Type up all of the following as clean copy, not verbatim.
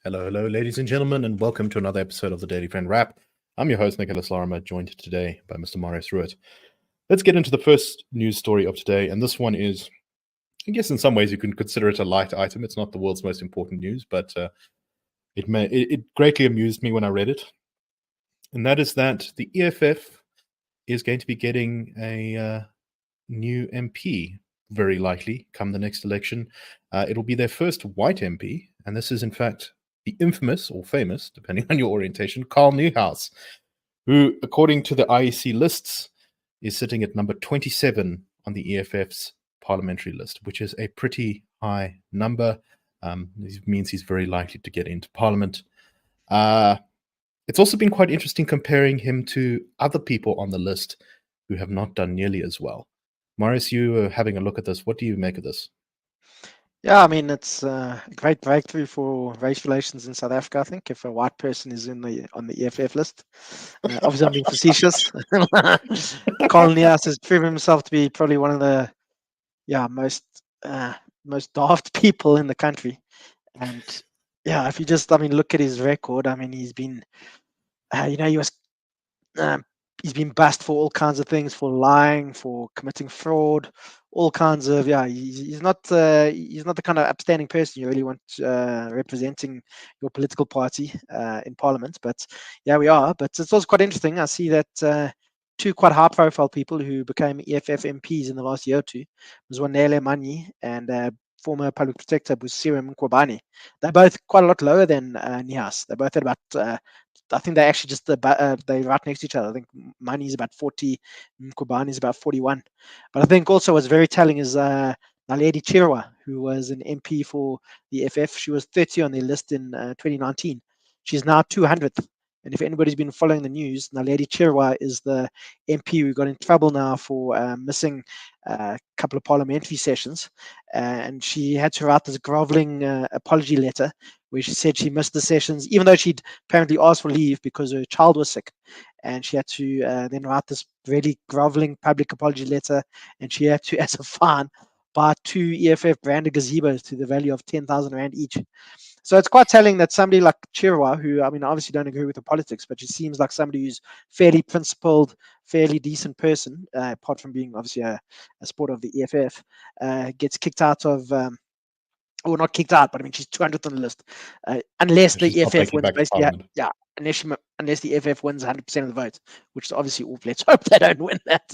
Hello, ladies and gentlemen, and welcome to another episode of the Daily Friend Wrap. I'm your host, Nicholas Lorimer, joined today by Mr. Marius Roodt. Let's get into the first news story of today, and this one is, I guess in some ways you can consider it a light item. It's not the world's most important news, but it greatly amused me when I read it, and that is that the EFF is going to be getting a new MP, very likely, come the next election. It'll be their first white MP, and this is, in fact, the infamous or famous, depending on your orientation, Carl Niehaus, who, according to the IEC lists, is sitting at number 27 on the EFF's parliamentary list, which is a pretty high number. This means he's very likely to get into parliament. It's also been quite interesting comparing him to other people on the list who have not done nearly as well. Marius, you are having a look at this. What do you make of this? Yeah, I mean, it's a great breakthrough for race relations in South Africa, I think, if a white person is on the EFF list. Obviously, I'm being facetious. Carl Niehaus has proven himself to be probably one of the most daft people in the country. And yeah, if you just, look at his record, he's been, he was he's been bashed for all kinds of things, for lying, for committing fraud, all kinds of he's not the kind of upstanding person you really want representing your political party in parliament. But yeah, we are. But it's also quite interesting. I see that two quite high profile people who became EFF MPs in the last year or two was Wanele Manyi and former public protector Busiwe Mkhwebane. They're both quite a lot lower than Niehaus. They're both at about I think they're actually just they're right next to each other. I think Manyi is about 40, Mkhwebane is about 41. But I think also what's very telling is Naledi Chirwa, who was an MP for the EFF. She was 30 on their list in 2019. She's now 200th. And if anybody's been following the news, Naledi Chirwa is the MP who got in trouble now for missing a couple of parliamentary sessions. And she had to write this groveling apology letter where she said she missed the sessions, even though she'd apparently asked for leave because her child was sick. And she had to then write this really groveling public apology letter. And she had to, as a fine, buy 2 EFF branded gazebos to the value of 10,000 Rand each. So it's quite telling that somebody like Chirwa, who, obviously don't agree with the politics, but she seems like somebody who's fairly principled, fairly decent person, apart from being obviously a supporter of the EFF, gets kicked out of, or not kicked out, but she's 200th on the list, unless the EFF wins. Basically, unless the EFF wins 100% of the vote, which is obviously all. Let's hope they don't win that.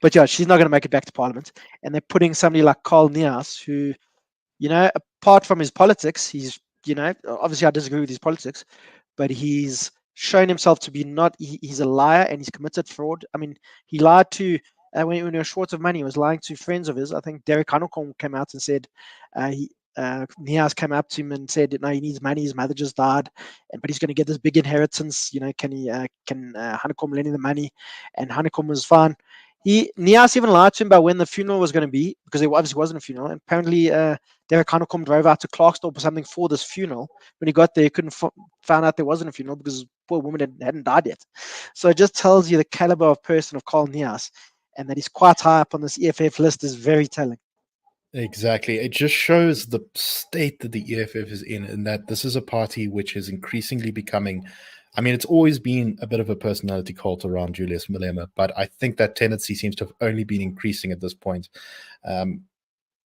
But yeah, she's not going to make it back to Parliament, and they're putting somebody like Carl Niehaus, who, apart from his politics, he's, obviously I disagree with his politics, but he's shown himself to be he's a liar and he's committed fraud. He lied to, when he was short of money, he was lying to friends of his. I think Derek Hanekom came out and said, Niehaus came up to him and said, no, he needs money. His mother just died, but he's going to get this big inheritance. Can Hanekom lend him the money? And Hanekom was fine. Niehaus even lied to him about when the funeral was going to be, because there obviously wasn't a funeral. And apparently, Derek Hanekom drove out to Clarksdorp or something for this funeral. When he got there, he couldn't find out there wasn't a funeral because the poor woman hadn't died yet. So it just tells you the caliber of person of Carl Niehaus, and that he's quite high up on this EFF list is very telling. Exactly. It just shows the state that the EFF is in, and that this is a party which is increasingly becoming, it's always been a bit of a personality cult around Julius Malema, but I think that tendency seems to have only been increasing at this point.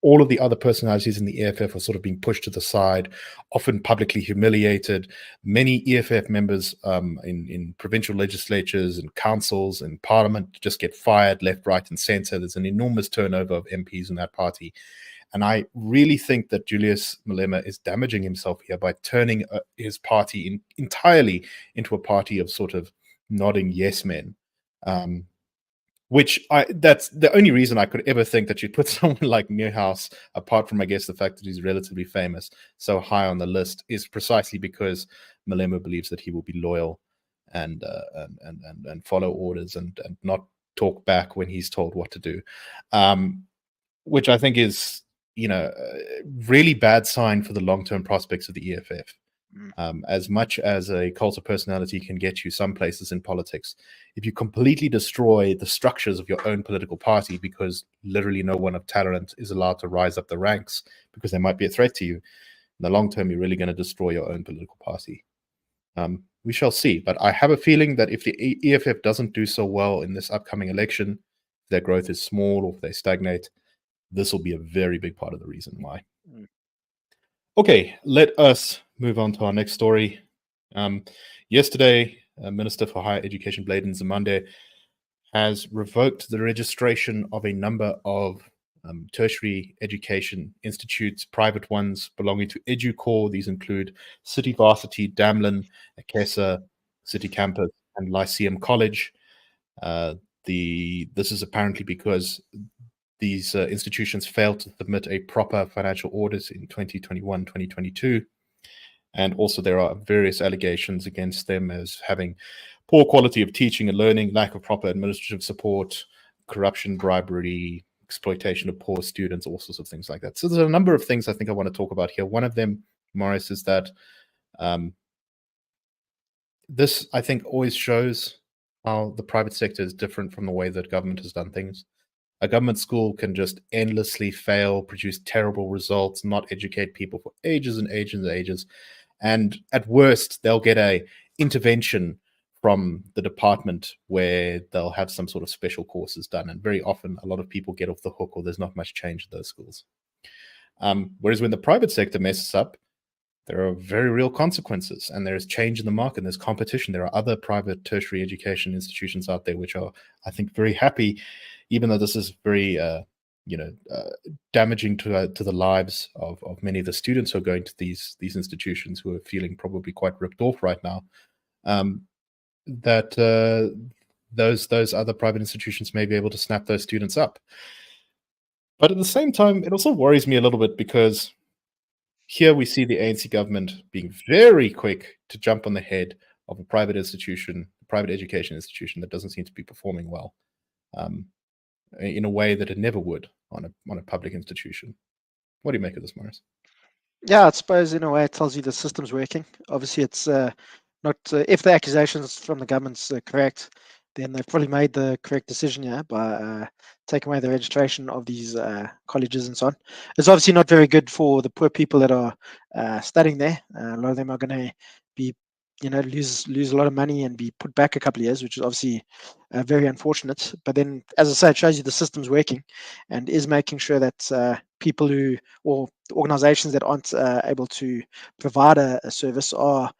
All of the other personalities in the EFF are sort of being pushed to the side, often publicly humiliated. Many EFF members in provincial legislatures and councils and parliament just get fired left, right, and center. There's an enormous turnover of MPs in that party. And I really think that Julius Malema is damaging himself here by turning his party entirely into a party of sort of nodding yes men. That's the only reason I could ever think that you'd put someone like Niehaus, apart from, I guess, the fact that he's relatively famous, so high on the list, is precisely because Malema believes that he will be loyal and follow orders and not talk back when he's told what to do, which I think is, a really bad sign for the long-term prospects of the EFF. As much as a cult of personality can get you some places in politics, if you completely destroy the structures of your own political party because literally no one of talent is allowed to rise up the ranks because they might be a threat to you, the long term, you're really going to destroy your own political party. We shall see. But I have a feeling that if the EFF doesn't do so well in this upcoming election, if their growth is small or if they stagnate, this will be a very big part of the reason why. Okay, let us move on to our next story. Yesterday, Minister for Higher Education Bladen Nzimande has revoked the registration of a number of tertiary education institutes, private ones belonging to EduCore. These include City Varsity, Damlin, Akesa, City Campus, and Lyceum College. This is apparently because these institutions failed to submit a proper financial audit in 2021, 2022. And also there are various allegations against them as having poor quality of teaching and learning, lack of proper administrative support, corruption, bribery, exploitation of poor students, all sorts of things like that. So there's a number of things I think I want to talk about here. One of them, Morris, is that this, I think, always shows how the private sector is different from the way that government has done things. A government school can just endlessly fail, produce terrible results, not educate people for ages and ages and ages. And at worst, they'll get a intervention from the department where they'll have some sort of special courses done. And very often, a lot of people get off the hook or there's not much change in those schools. Whereas when the private sector messes up, there are very real consequences and there's change in the market, there's competition. There are other private tertiary education institutions out there which are, I think, very happy, even though this is very damaging to the lives of many of the students who are going to these institutions, who are feeling probably quite ripped off right now, that those other private institutions may be able to snap those students up. But at the same time, it also worries me a little bit, because here we see the ANC government being very quick to jump on the head of a private institution, private education institution that doesn't seem to be performing well, in a way that it never would on a public institution. What do you make of this, Morris? Yeah, I suppose in a way it tells you the system's working. Obviously, it's not if the accusations from the government's correct, then they've probably made the correct decision here by taking away the registration of these colleges and so on. It's obviously not very good for the poor people that are studying there. A lot of them are going to be, lose a lot of money and be put back a couple of years, which is obviously very unfortunate. But then, as I say, it shows you the system's working and is making sure that people or organizations that aren't able to provide a service are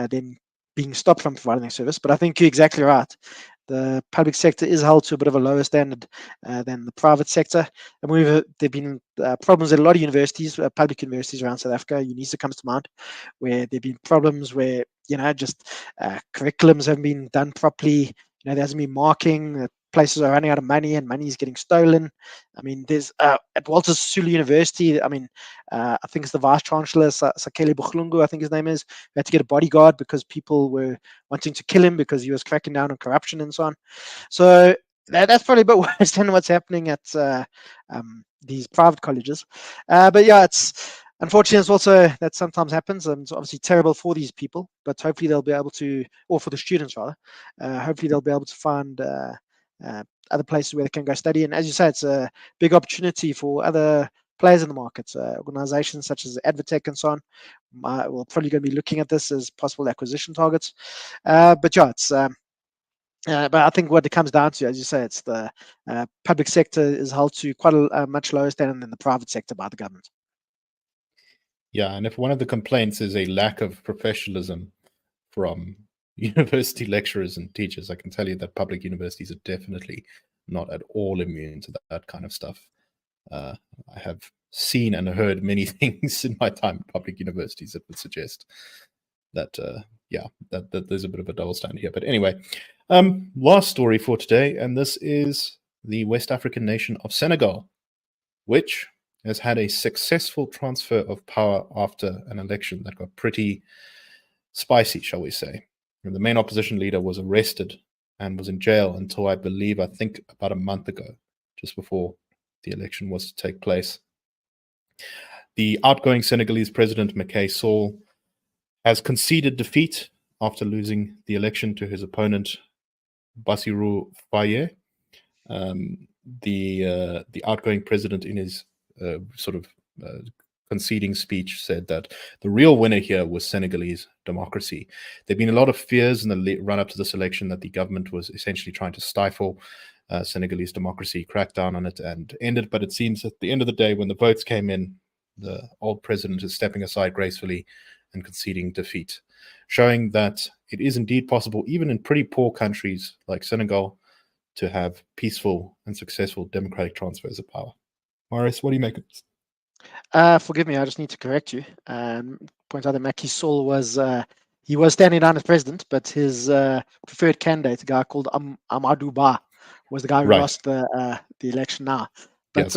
then being stopped from providing their service. But I think you're exactly right. The public sector is held to a bit of a lower standard than the private sector. And there've been problems at a lot of universities, public universities around South Africa. UNISA comes to mind, where there've been problems where, just curriculums haven't been done properly. There hasn't been marking. Places are running out of money and money is getting stolen. I mean, there's at Walter Sisulu University, I think it's the Vice Chancellor, Sakele Buhlungu, I think his name is, who had to get a bodyguard because people were wanting to kill him because he was cracking down on corruption and so on. So that's probably a bit worse than what's happening at these private colleges. But yeah, it's unfortunate. It's also that sometimes happens, and it's obviously terrible for these people. But hopefully they'll be able to, or for the students rather, hopefully they'll be able to find other places where they can go study. And as you say, it's a big opportunity for other players in the market. Organizations such as Advotech and so on will probably going to be looking at this as possible acquisition targets. But yeah, it's but I think what it comes down to, as you say, it's the public sector is held to quite a much lower standard than the private sector by the government. Yeah, and if one of the complaints is a lack of professionalism from university lecturers and teachers, I can tell you that public universities are definitely not at all immune to that kind of stuff. I have seen and heard many things in my time in public universities that would suggest that, that there's a bit of a double standard here. But anyway, last story for today, and this is the West African nation of Senegal, which has had a successful transfer of power after an election that got pretty spicy, shall we say. And the main opposition leader was arrested and was in jail until, I think about a month ago, just before the election was to take place. The outgoing Senegalese president, Macky Sall, has conceded defeat after losing the election to his opponent, Bassirou Faye. The outgoing president, in his conceding speech said that the real winner here was Senegalese democracy. There've been a lot of fears in the run-up to this election that the government was essentially trying to stifle Senegalese democracy, crack down on it, and end it. But it seems at the end of the day, when the votes came in, the old president is stepping aside gracefully and conceding defeat, showing that it is indeed possible, even in pretty poor countries like Senegal, to have peaceful and successful democratic transfers of power. Marius, what do you make of this? Forgive me, I just need to correct you. Point out that Macky Sall was he was standing down as president, but his preferred candidate, a guy called Amadou Ba, was the guy who lost the election now. But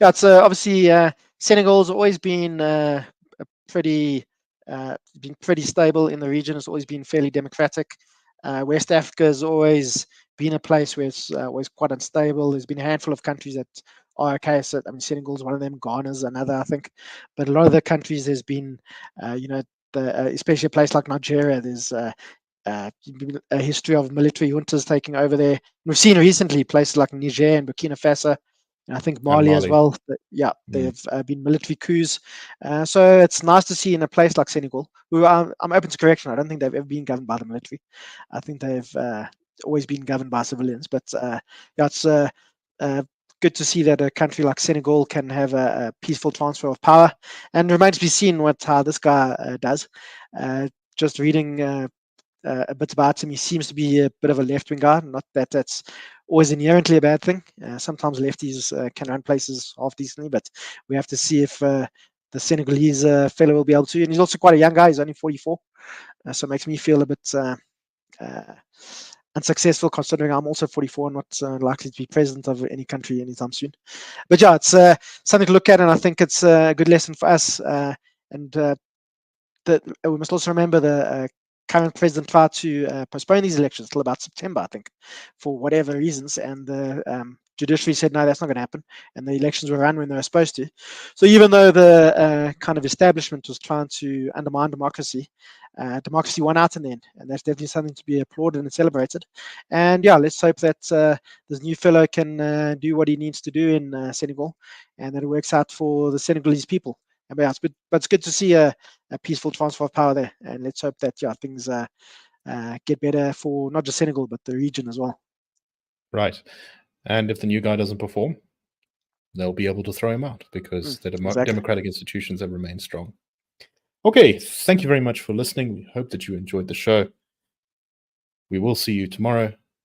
it's obviously Senegal's always been pretty stable in the region. It's always been fairly democratic. West Africa has always been a place where it's always quite unstable. There's been a handful of countries that are okay. So, I mean, Senegal's one of them, Ghana's another, I think. But a lot of the countries, there's been, especially a place like Nigeria, there's a history of military juntas taking over there. We've seen recently places like Niger and Burkina Faso, and I think Mali as well. But, they've been military coups. So it's nice to see in a place like Senegal, who I'm open to correction. I don't think they've ever been governed by the military. I think they've always been governed by civilians. But it's good to see that a country like Senegal can have a peaceful transfer of power, and it remains to be seen how this guy does. Just reading a bit about him, he seems to be a bit of a left-wing guy. Not that that's always inherently a bad thing. Sometimes lefties can run places half decently, but we have to see if the Senegalese fellow will be able to. And he's also quite a young guy. He's only 44, so it makes me feel a bit unsuccessful, considering I'm also 44 and not likely to be president of any country anytime soon. But it's something to look at, and I think it's a good lesson for us. And that we must also remember the current president tried to postpone these elections till about September, I think, for whatever reasons, and the judiciary said no, that's not going to happen, and the elections were run when they were supposed to. So even though the kind of establishment was trying to undermine democracy, democracy won out in the end, and that's definitely something to be applauded and celebrated. And let's hope that this new fellow can do what he needs to do in Senegal, and that it works out for the Senegalese people. But it's good to see a peaceful transfer of power there, and let's hope that things get better for not just Senegal but the region as well. Right, and if the new guy doesn't perform, they'll be able to throw him out because the democratic institutions have remained strong. Okay, thank you very much for listening. We hope that you enjoyed the show. We will see you tomorrow.